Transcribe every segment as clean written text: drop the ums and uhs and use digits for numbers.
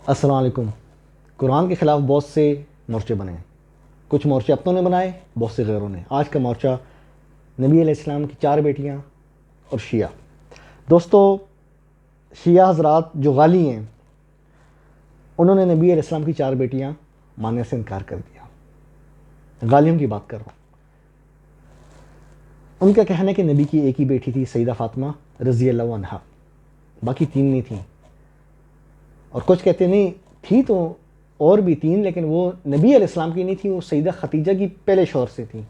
السلام علیکم۔ قرآن کے خلاف بہت سے مورچے بنے ہیں، کچھ مورچے اپنوں نے بنائے، بہت سے غیروں نے۔ آج کا مورچہ نبی علیہ السلام کی 4 بیٹیاں اور شیعہ۔ دوستو، شیعہ حضرات جو غالی ہیں انہوں نے نبی علیہ السلام کی 4 بیٹیاں ماننے سے انکار کر دیا۔ غالیوں کی بات کر رہا ہوں۔ ان کا کہنا ہے کہ نبی کی ایک ہی بیٹی تھی، سیدہ فاطمہ رضی اللہ عنہا، باقی 3 نہیں تھیں۔ اور کچھ کہتے نہیں تھی تو اور بھی 3، لیکن وہ نبی علیہ السلام کی نہیں تھی، وہ سیدہ خدیجہ کی پہلے شوہر سے تھی۔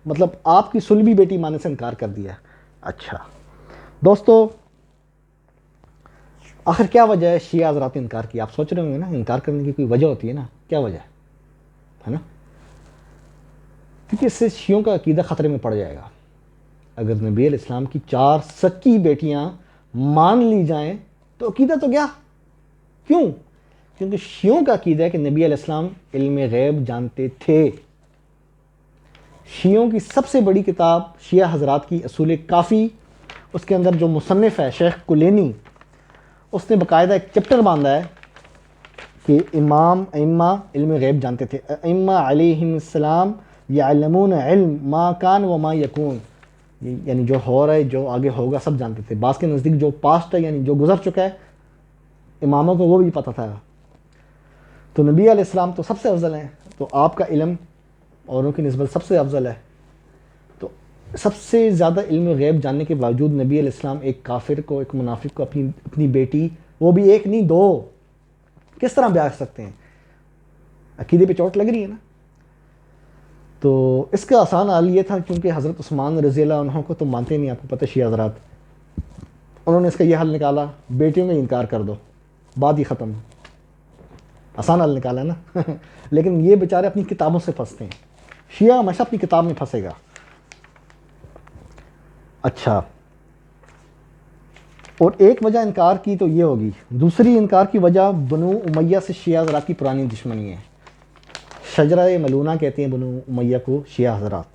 مطلب آپ کی صلبی بیٹی ماننے سے انکار کر دیا۔ اچھا دوستو، آخر کیا وجہ ہے شیعہ حضرات نے انکار کیا؟ آپ سوچ رہے ہوں گے نا، انکار کرنے کی کوئی وجہ ہوتی ہے نا، کیا وجہ ہے نا؟ کیونکہ اس سے شیعوں کا عقیدہ خطرے میں پڑ جائے گا۔ اگر نبی علیہ السلام کی 4 سچی بیٹیاں مان لی جائیں تو عقیدہ تو گیا۔ کیوں؟ کیونکہ شیعوں کا عقیدہ ہے کہ نبی علیہ السلام علم غیب جانتے تھے۔ شیعوں کی سب سے بڑی کتاب شیعہ حضرات کی اصول کافی، اس کے اندر جو مصنف ہے شیخ کلینی، اس نے باقاعدہ ایک چیپٹر باندھا ہے کہ ائمہ علم غیب جانتے تھے۔ ائمہ علیہم السلام یعلمون علم ما کان و ما یکون، یعنی جو ہو رہا ہے، جو آگے ہوگا، سب جانتے تھے۔ بعض کے نزدیک جو پاسٹ ہے، یعنی جو گزر چکا ہے، اماموں کو وہ بھی پتہ تھا۔ تو نبی علیہ السلام تو سب سے افضل ہیں، تو آپ کا علم اوروں کی نسبت سب سے افضل ہے۔ تو سب سے زیادہ علم غیب جاننے کے باوجود نبی علیہ السلام ایک کافر کو، ایک منافق کو اپنی بیٹی، وہ بھی 1 نہیں 2، کس طرح بیان کر سکتے ہیں؟ عقیدے پہ چوٹ لگ رہی ہے نا۔ تو اس کا آسان حل یہ تھا، کیونکہ حضرت عثمان رضی اللہ عنہ کو تو مانتے نہیں، آپ کو پتہ شیعہ حضرات، انہوں نے اس کا یہ حل نکالا، بیٹیوں میں انکار کر دو، بات ہی ختم۔ آسان حل نکالا نا لیکن یہ بیچارے اپنی کتابوں سے پھنستے ہیں۔ شیعہ ہمیشہ اپنی کتاب میں پھنسے گا۔ اچھا، اور ایک وجہ انکار کی تو یہ ہوگی۔ دوسری انکار کی وجہ بنو امیہ سے شیعہ حضرات کی پرانی دشمنی ہے۔ شجرہ ملونہ کہتے ہیں بنو امیہ کو شیعہ حضرات۔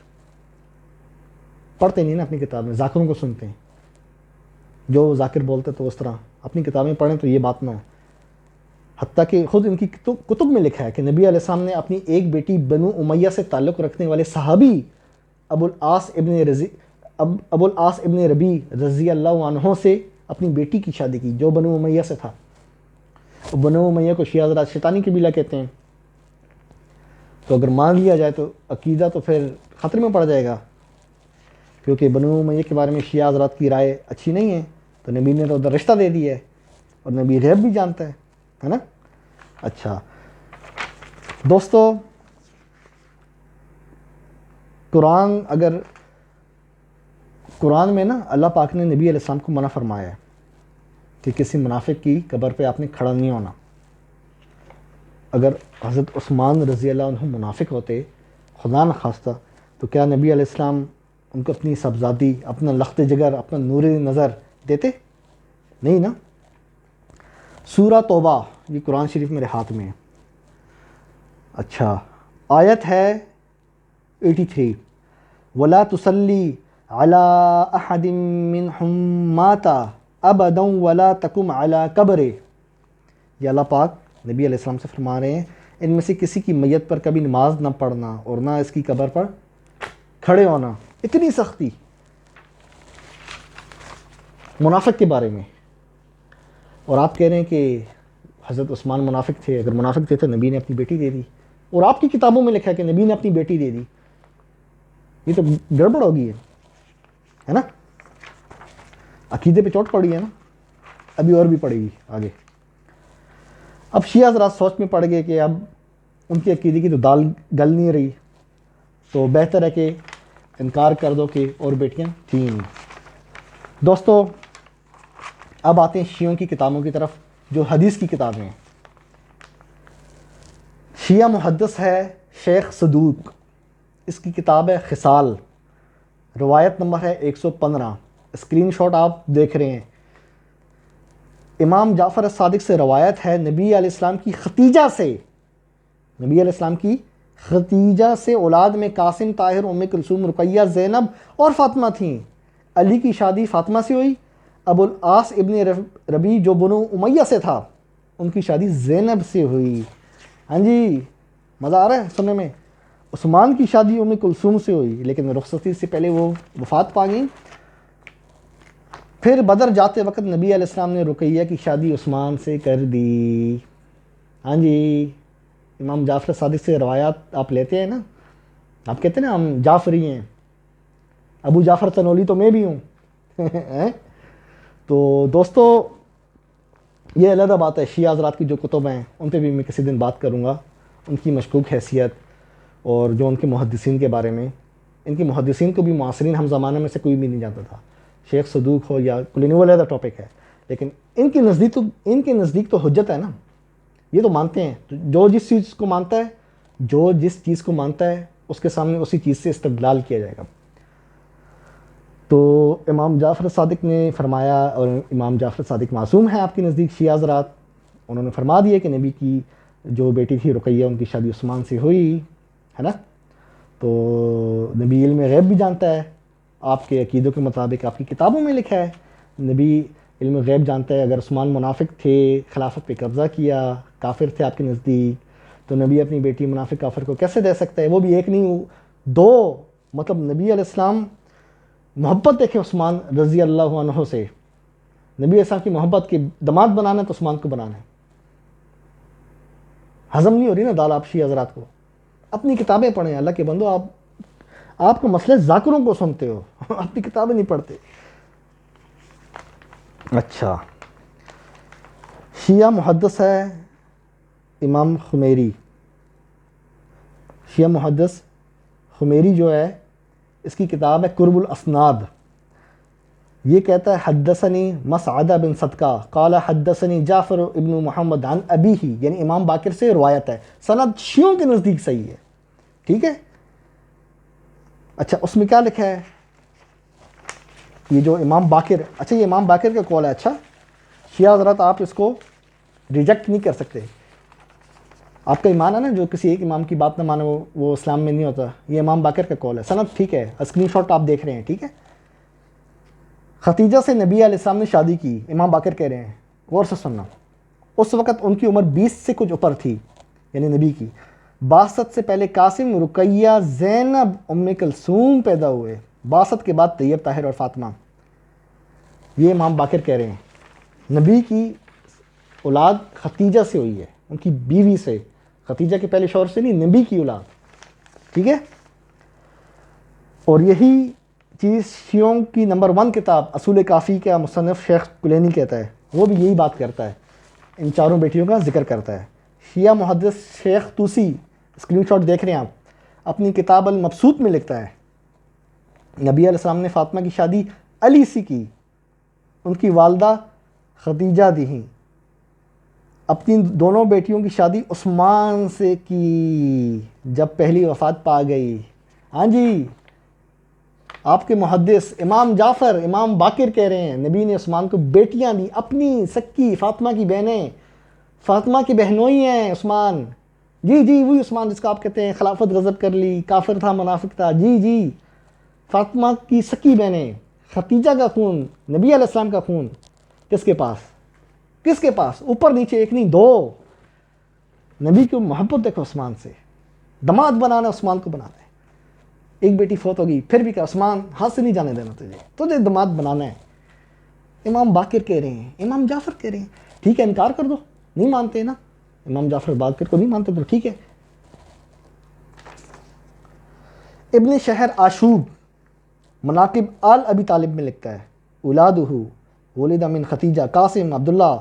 پڑھتے نہیں نا اپنی کتاب میں، ذاکروں کو سنتے ہیں، جو ذاکر بولتے تو اس طرح اپنی کتابیں پڑھیں تو یہ بات نہ ہے۔ حتیٰ کہ خود ان کی کتب میں لکھا ہے کہ نبی علیہ السلام نے اپنی ایک بیٹی بنو امیہ سے تعلق رکھنے والے صحابی ابو العاص ابن ربیع رضی اللہ عنہ سے اپنی بیٹی کی شادی کی، جو بنو امیہ سے تھا۔ بنو امیہ کو شیعہ حضرات شیطانی قبیلہ کہتے ہیں۔ تو اگر مان لیا جائے تو عقیدہ تو پھر خطرے میں پڑ جائے گا، کیونکہ بنو امیہ کے بارے میں شیعہ حضرات کی رائے اچھی نہیں ہے۔ تو نبی نے تو ادھر رشتہ دے دیا ہے، اور نبی غیب بھی جانتا ہے نا۔ اچھا دوستو، قرآن میں نا اللہ پاک نے نبی علیہ السلام کو منع فرمایا ہے کہ کسی منافق کی قبر پہ آپ نے کھڑا نہیں ہونا۔ اگر حضرت عثمان رضی اللہ عنہ منافق ہوتے، خدا نخواستہ، تو کیا نبی علیہ السلام ان کو اپنی صاحبزادی، اپنا لخت جگر، اپنا نور نظر دیتے؟ نہیں نا۔ سورہ توبہ، یہ قرآن شریف میرے ہاتھ میں ہے۔ اچھا، آیت ہے 83، وَلَا تُصَلِّ عَلَىٰ أَحَدٍ مِّنْهُمْ مَاتَ أَبَدًا وَلَا تَقُمْ عَلَىٰ قَبْرِهِ۔ یہ اللہ پاک نبی علیہ السلام سے فرما رہے ہیں، ان میں سے کسی کی میت پر کبھی نماز نہ پڑھنا اور نہ اس کی قبر پر کھڑے ہونا۔ اتنی سختی منافق کے بارے میں، اور آپ کہہ رہے ہیں کہ حضرت عثمان منافق تھے۔ اگر منافق تھے تو نبی نے اپنی بیٹی دے دی، اور آپ کی کتابوں میں لکھا ہے کہ نبی نے اپنی بیٹی دے دی۔ یہ تو گڑبڑ ہوگی ہے نا۔ عقیدے پہ چوٹ پڑی ہے نا، ابھی اور بھی پڑے گی آگے۔ اب شیعہ حضرات سوچ میں پڑ گئے کہ اب ان کی عقیدے کی تو دال گل نہیں رہی، تو بہتر ہے کہ انکار کر دو کہ اور بیٹیاں تھیں نہیں۔ دوستو، اب آتے ہیں شیعوں کی کتابوں کی طرف، جو حدیث کی کتابیں ہیں۔ شیعہ محدث ہے شیخ صدوق، اس کی کتاب ہے خصال، روایت نمبر ہے 115، اسکرین شاٹ آپ دیکھ رہے ہیں۔ امام جعفر الصادق سے روایت ہے، نبی علیہ السلام کی ختیجہ سے اولاد میں قاسم، طاہر، ام کلثوم، رقیہ، زینب اور فاطمہ تھیں۔ علی کی شادی فاطمہ سے ہوئی۔ ابو العاص ابن ربیع جو بنو امیہ سے تھا، ان کی شادی زینب سے ہوئی. ہاں جی مزہ آ رہا ہے سننے میں. عثمان کی شادی ام کلثوم سے ہوئی لیکن رخصتی سے پہلے وہ وفات پا گئیں. پھر بدر جاتے وقت نبی علیہ السلام نے رقیہ کی شادی عثمان سے کر دی. ہاں جی امام جعفر صادق سے روایات آپ لیتے ہیں نا, آپ کہتے ہیں نا ہم جعفری ہیں, ابو جعفر تنولی تو میں بھی ہوں. تو دوستو یہ علیحدہ بات ہے, شیعہ حضرات کی جو کتب ہیں ان پہ بھی میں کسی دن بات کروں گا, ان کی مشکوک حیثیت اور جو ان کے محدثین کے بارے میں. ان کے محدثین کو بھی معاصرین ہم زمانہ میں سے کوئی بھی نہیں جانتا تھا, شیخ صدوق ہو یا کلینی, وہ علیحدہ ٹاپک ہے, لیکن ان کے نزدیک تو حجت ہے نا, یہ تو مانتے ہیں. جو جس چیز کو مانتا ہے, جو جس چیز کو مانتا ہے اس کے سامنے اسی چیز سے استدلال کیا جائے گا. تو امام جعفر صادق نے فرمایا, اور امام جعفر صادق معصوم ہیں آپ کے نزدیک شیعہ حضرات, انہوں نے فرما دیا کہ نبی کی جو بیٹی تھی رقیہ ان کی شادی عثمان سے ہوئی ہے نا. تو نبی علم غیب بھی جانتا ہے, آپ کے عقیدوں کے مطابق آپ کی کتابوں میں لکھا ہے نبی علم غیب جانتا ہے. اگر عثمان منافق تھے, خلافت پہ قبضہ کیا, کافر تھے آپ کے نزدیک, تو نبی اپنی بیٹی منافق کافر کو کیسے دے سکتا ہے؟ وہ بھی ایک نہیں دو. مطلب نبی علیہ السلام محبت دیکھیں عثمان رضی اللہ عنہ سے, نبی علیہ السلام کی محبت کی داماد بنانا ہے تو عثمان کو بنانا ہے. ہضم نہیں ہو رہی نا دال آپ شیعہ حضرات کو؟ اپنی کتابیں پڑھیں اللہ کے بندو. آپ کو مسئلے ذاکروں کو سنتے ہو, اپنی کتابیں نہیں پڑھتے. اچھا, شیعہ محدث ہے امام خمیری. شیعہ محدث خمیری جو ہے اس کی کتاب ہے قرب الاسناد. یہ کہتا ہے حدثنی مسعدہ بن صدقہ قال حدثنی جعفر ابن محمد عن ابیہ, یعنی امام باقر سے روایت ہے. سند شیعوں کے نزدیک صحیح ہے, ٹھیک ہے. اچھا اس میں کیا لکھا ہے یہ جو امام باقر, اچھا یہ امام باقر کا قول ہے. اچھا شیعہ حضرات آپ اس کو ریجیکٹ نہیں کر سکتے, آپ کا ایمان ہے نا, جو کسی ایک امام کی بات نہ مانے وہ اسلام میں نہیں ہوتا. یہ امام باقر کا قول ہے, سند ٹھیک ہے, اسکرین شاٹ آپ دیکھ رہے ہیں, ٹھیک ہے. ختیجہ سے نبی علیہ السلام نے شادی کی, امام باقر کہہ رہے ہیں, غور سے سننا. اس وقت ان کی عمر 20 سے کچھ اوپر تھی, یعنی نبی کی. 62 سے پہلے قاسم, رقیہ, زینب, ام کلثوم پیدا ہوئے. 62 کے بعد طیب, طاہر اور فاطمہ. یہ امام باقر کہہ رہے ہیں نبی کی اولاد ختیجہ سے ہوئی ہے, ان کی بیوی سے. ختیجہ کے پہلے شوہر سے نہیں, نبی کی اولاد, ٹھیک ہے. اور یہی چیز شیعوں کی نمبر 1 کتاب اصول کافی کا مصنف شیخ کلینی کہتا ہے, وہ بھی یہی بات کرتا ہے, ان چاروں بیٹیوں کا ذکر کرتا ہے. شیعہ محدث شیخ طوسی, اسکرین شاٹ دیکھ رہے ہیں آپ, اپنی کتاب المبسوط میں لکھتا ہے نبی علیہ السلام نے فاطمہ کی شادی علی سے کی, ان کی والدہ ختیجہ دیں. اپنی دونوں بیٹیوں کی شادی عثمان سے کی جب پہلی وفات پا گئی. ہاں جی آپ کے محدث امام جعفر, امام باقر کہہ رہے ہیں نبی نے عثمان کو بیٹیاں دی, اپنی سکی فاطمہ کی بہنیں, فاطمہ کی بہنوئی ہیں عثمان. جی جی وہی عثمان جس کا آپ کہتے ہیں خلافت غصب کر لی, کافر تھا, منافق تھا. جی جی فاطمہ کی سکی بہنیں, ختیجہ کا خون, نبی علیہ السلام کا خون کس کے پاس, کس کے پاس؟ اوپر نیچے, ایک نہیں دو. نبی کی محبت دیکھو عثمان سے, داماد بنانا عثمان کو بنانا ہے. ایک بیٹی فوت ہوگی پھر بھی کہ عثمان ہاتھ سے نہیں جانے دینا تجھے داماد بنانا ہے. امام باقر کہہ رہے ہیں, امام جعفر کہہ رہے ہیں, ٹھیک ہے انکار کر دو, نہیں مانتے نا امام جعفر باقر کو, نہیں مانتے تو ٹھیک ہے. ابن شہر آشوب مناقب آل ابی طالب میں لکھتا ہے اولادہ ولد من ختیجہ قاسم عبداللہ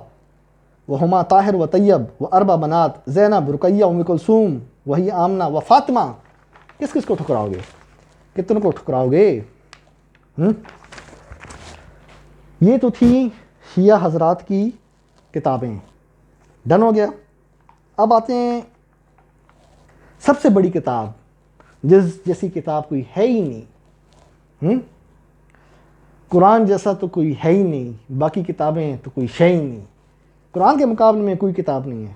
وہما طاہر و طیب و اربع بنات زینب, رقیہ, ام کلثوم, وہی آمنہ و فاطمہ. کس کس کو ٹھکراؤ گے, کتنوں کو ٹھکراؤ گے؟ یہ تو تھی شیعہ حضرات کی کتابیں, ڈن ہو گیا. اب آتے ہیں سب سے بڑی کتاب, جیسی کتاب کوئی ہے ہی نہیں. قرآن جیسا تو کوئی ہے ہی نہیں, باقی کتابیں تو کوئی شے ہی نہیں, قرآن کے مقابلے میں کوئی کتاب نہیں ہے.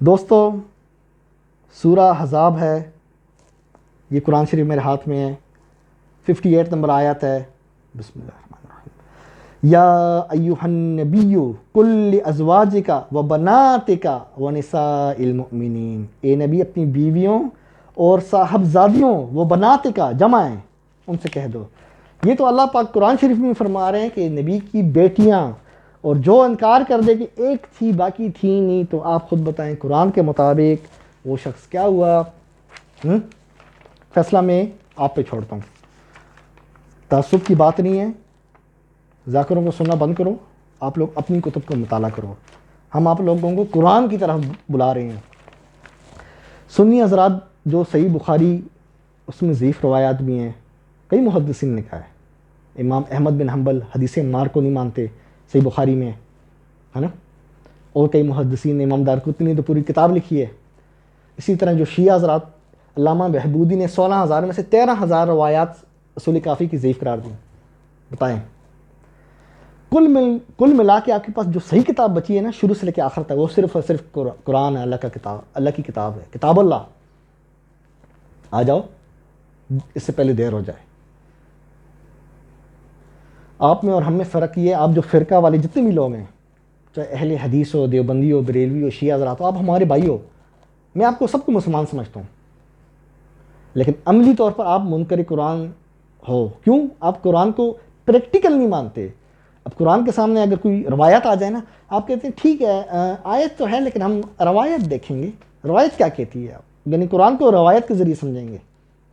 دوستو سورہ احزاب ہے, یہ قرآن شریف میرے ہاتھ میں ہے, 58 نمبر آیت ہے. بسم اللہ الرحمن الرحیم. یا ایھا النبی قل لازواجک و بناتک و نساء المؤمنین، اے نبی اپنی بیویوں اور صاحبزادیوں، وہ بناتک جمع ہیں، ان سے کہہ دو. یہ تو اللہ پاک قرآن شریف میں فرما رہے ہیں کہ نبی کی بیٹیاں، اور جو انکار کر دے کہ ایک تھی باقی تھی نہیں، تو آپ خود بتائیں قرآن کے مطابق وہ شخص کیا ہوا؟ فیصلہ میں آپ پہ چھوڑتا ہوں. تعصب کی بات نہیں ہے، ذاکروں کو سننا بند کرو، آپ لوگ اپنی کتب کا مطالعہ کرو. ہم آپ لوگوں کو قرآن کی طرف بلا رہے ہیں. سنی حضرات جو صحیح بخاری، اس میں ضعیف روایات بھی ہیں، کئی محدثین نے کہا ہے. امام احمد بن حنبل حدیث عمار کو نہیں مانتے، صحیح بخاری میں ہے نا، اور کئی محدثین نے، امام دارقطنی نے تو پوری کتاب لکھی ہے. اسی طرح جو شیعہ حضرات، علامہ بہبودی نے 16,000 میں سے 13,000 روایات اصول کافی کی ضعیف قرار دیں. بتائیں، کل ملا کے آپ کے پاس جو صحیح کتاب بچی ہے نا شروع سے لے کے آخر تک، وہ صرف اور صرف قرآن ہے، اللہ کا کتاب، اللہ کی کتاب ہے، کتاب اللہ. آ جاؤ، اس سے پہلے دیر ہو جائے. آپ میں اور ہم میں فرق یہ ہے، آپ جو فرقہ والے جتنے بھی لوگ ہیں، چاہے اہل حدیث ہو، دیوبندی ہو، بریلوی ہو، شیعہ حضرات ہو، آپ ہمارے بھائی ہو. میں آپ کو سب کو مسلمان سمجھتا ہوں، لیکن عملی طور پر آپ منکر قرآن ہو. کیوں؟ آپ قرآن کو پریکٹیکل نہیں مانتے. اب قرآن کے سامنے اگر کوئی روایت آ جائے نا، آپ کہتے ہیں ٹھیک ہے آیت تو ہے لیکن ہم روایت دیکھیں گے. روایت کیا کہتی ہے؟ آپ یعنی قرآن کو روایت کے ذریعے سمجھیں گے.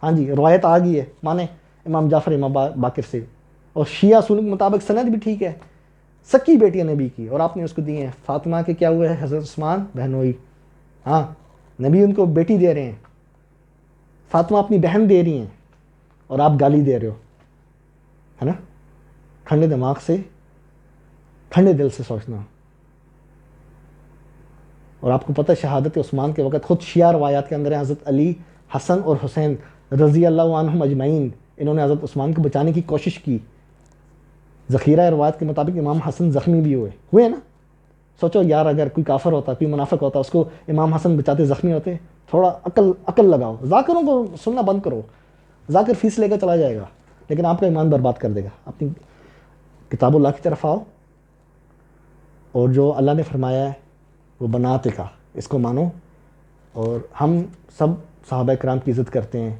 ہاں جی، روایت آ گئی ہے، مانیں امام جعفر امام باقر سے، اور شیعہ اصول کے مطابق سند بھی ٹھیک ہے، سکی بیٹی ہے نبی کی، اور آپ نے اس کو دی ہیں. فاطمہ کے کیا ہوئے ہے؟ حضرت عثمان بہنوئی. ہاں، نبی ان کو بیٹی دے رہے ہیں، فاطمہ اپنی بہن دے رہی ہیں، اور آپ گالی دے رہے ہو، ہے نا. ٹھنڈے دماغ سے، ٹھنڈے دل سے سوچنا. اور آپ کو پتہ ہے شہادت عثمان کے وقت خود شیعہ روایات کے اندر ہے، حضرت علی، حسن اور حسین رضی اللہ عنہم اجمعین، انہوں نے حضرت عثمان کو بچانے کی کوشش کی. ذخیرہ روایت کے مطابق امام حسن زخمی بھی ہوئے نا. سوچو یار، اگر کوئی کافر ہوتا، کوئی منافق ہوتا، اس کو امام حسن بچاتے زخمی ہوتے. تھوڑا عقل لگاؤ. ذاکروں کو سننا بند کرو. ذاکر فیس لے کر چلا جائے گا لیکن آپ کا ایمان برباد کر دے گا. اپنی کتاب اللہ کی طرف آؤ، اور جو اللہ نے فرمایا ہے وہ بنات کا، اس کو مانو. اور ہم سب صحابہ کرام کی عزت کرتے ہیں،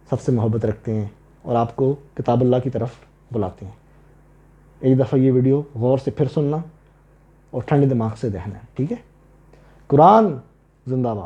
سب سے محبت رکھتے ہیں، اور آپ کو کتاب اللہ کی طرف بلاتے ہیں. ایک دفعہ یہ ویڈیو غور سے پھر سننا اور ٹھنڈے دماغ سے دیکھنا ہے، ٹھیک ہے؟ قرآن زندہ باد.